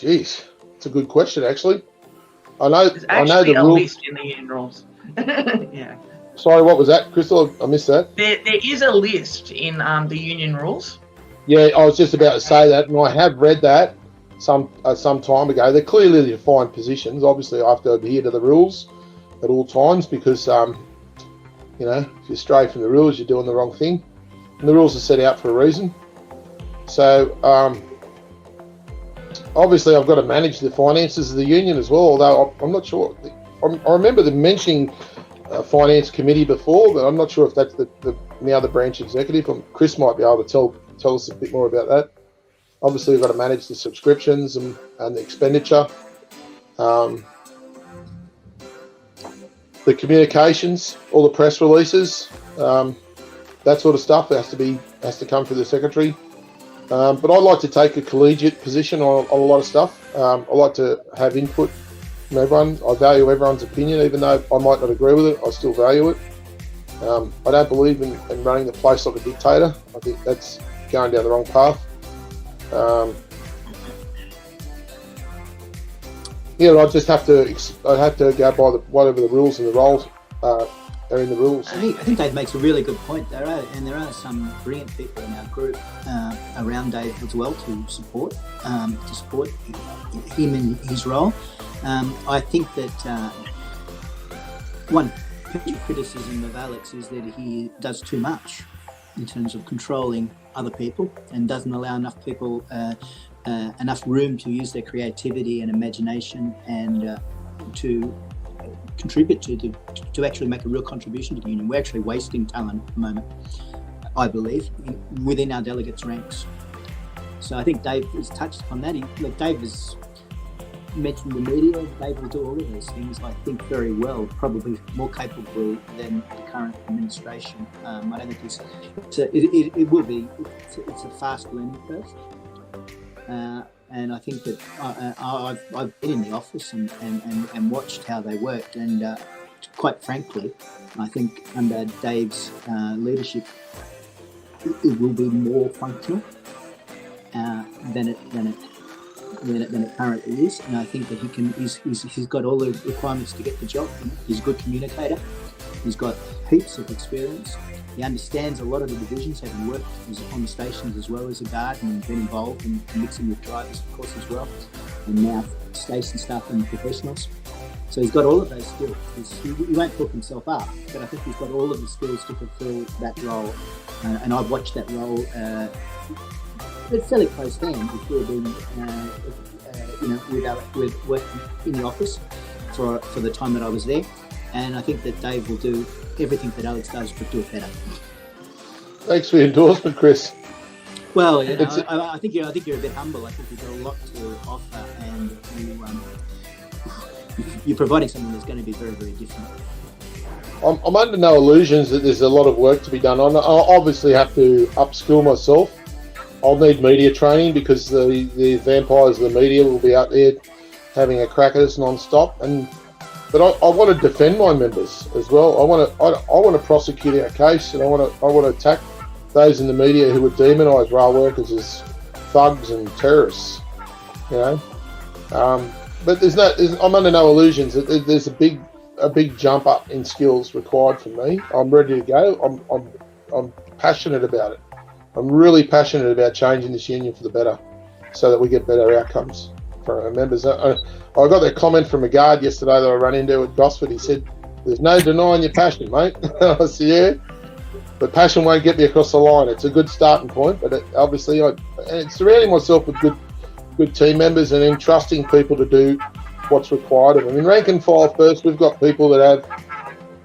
geez, it's a good question, actually. I know There's the a rule. list in the union rules. Yeah. Sorry, what was that, Crystal? I missed that. There is a list in the union rules. Yeah, I was just about to say that, and I have read that some time ago. They're clearly defined positions. Obviously, I have to adhere to the rules at all times because, you know, if you stray from the rules, you're doing the wrong thing. And the rules are set out for a reason. So, obviously, I've got to manage the finances of the union as well, although I'm not sure. I remember them mentioning finance committee before, but I'm not sure if that's now the branch executive. Chris might be able to tell us a bit more about that. Obviously, we've got to manage the subscriptions and the expenditure. The communications, all the press releases, that sort of stuff has to come through the secretary. But I like to take a collegiate position on a lot of stuff. I like to have input from everyone. I value everyone's opinion, even though I might not agree with it. I still value it. I don't believe in running the place like a dictator. I think that's going down the wrong path. I just have to go by whatever the rules and the roles are in the rules. I think Dave makes a really good point. There are some brilliant people in our group around Dave as well to support him in his role. I think that one criticism of Alex is that he does too much in terms of controlling other people and doesn't allow enough people enough room to use their creativity and imagination and to contribute to actually make a real contribution to the union. We're actually wasting talent at the moment, I believe, within our delegates' ranks. So I think Dave has touched upon that. Dave has mentioned the media. Dave will do all of those things, I think, very well, probably more capable than the current administration. I don't think it will be. It's a fast learning curve. And I think that I've been in the office and watched how they worked, and quite frankly, I think under Dave's leadership, it will be more functional than it currently is. And I think that he's got all the requirements to get the job. He's a good communicator. He's got heaps of experience. He understands a lot of the divisions, having worked on the stations as well as a guard and been involved in mixing with drivers, of course, as well, and now station staff and professionals. So he's got all of those skills. He won't talk himself up, but I think he's got all of the skills to fulfil that role. And I've watched that role at fairly close hand before being, with working in the office for the time that I was there. And I think that Dave will do everything that Alex does, but do it better. Thanks for your endorsement, Chris. Well, I think you're a bit humble. I think you've got a lot to offer, and you're providing something that's going to be very, very different. I'm under no illusions that there's a lot of work to be done. I obviously have to upskill myself. I'll need media training because the vampires of the media will be out there having a crack at us non-stop. But I want to defend my members as well. I want to prosecute our case, and I want to attack those in the media who would demonise rail workers as thugs and terrorists. You know, but I'm under no illusions that there's a big jump up in skills required from me. I'm ready to go. I'm passionate about it. I'm really passionate about changing this union for the better, so that we get better outcomes for our members. I got that comment from a guard yesterday that I ran into at Gosford. He said, "There's no denying your passion, mate." I said, "Yeah, but passion won't get me across the line." It's a good starting point, but obviously, it's surrounding myself with good team members and entrusting people to do what's required of them. In rank and file first, we've got people that have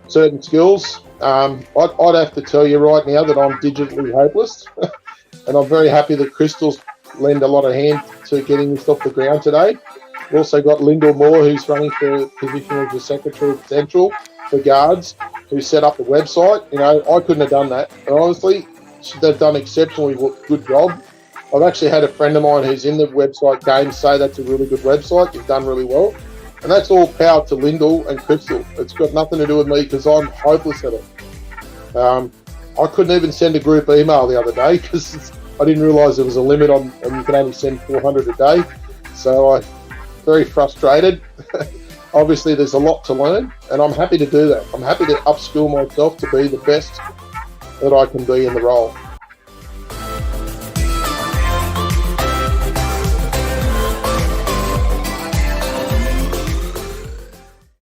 certain skills. I'd have to tell you right now that I'm digitally hopeless, and I'm very happy that Crystal's lend a lot of hand to getting this off the ground today. We've also got Lyndall Moore, who's running for the position of the Secretary of Central for Guards, who set up the website. You know, I couldn't have done that. And honestly, they've done exceptionally good job. I've actually had a friend of mine who's in the website game say that's a really good website. You've done really well. And that's all power to Lyndall and Crystal. It's got nothing to do with me because I'm hopeless at it. I couldn't even send a group email the other day because I didn't realise there was a limit on, and you can only send 400 a day. So I'm very frustrated. Obviously, there's a lot to learn, and I'm happy to do that. I'm happy to upskill myself to be the best that I can be in the role.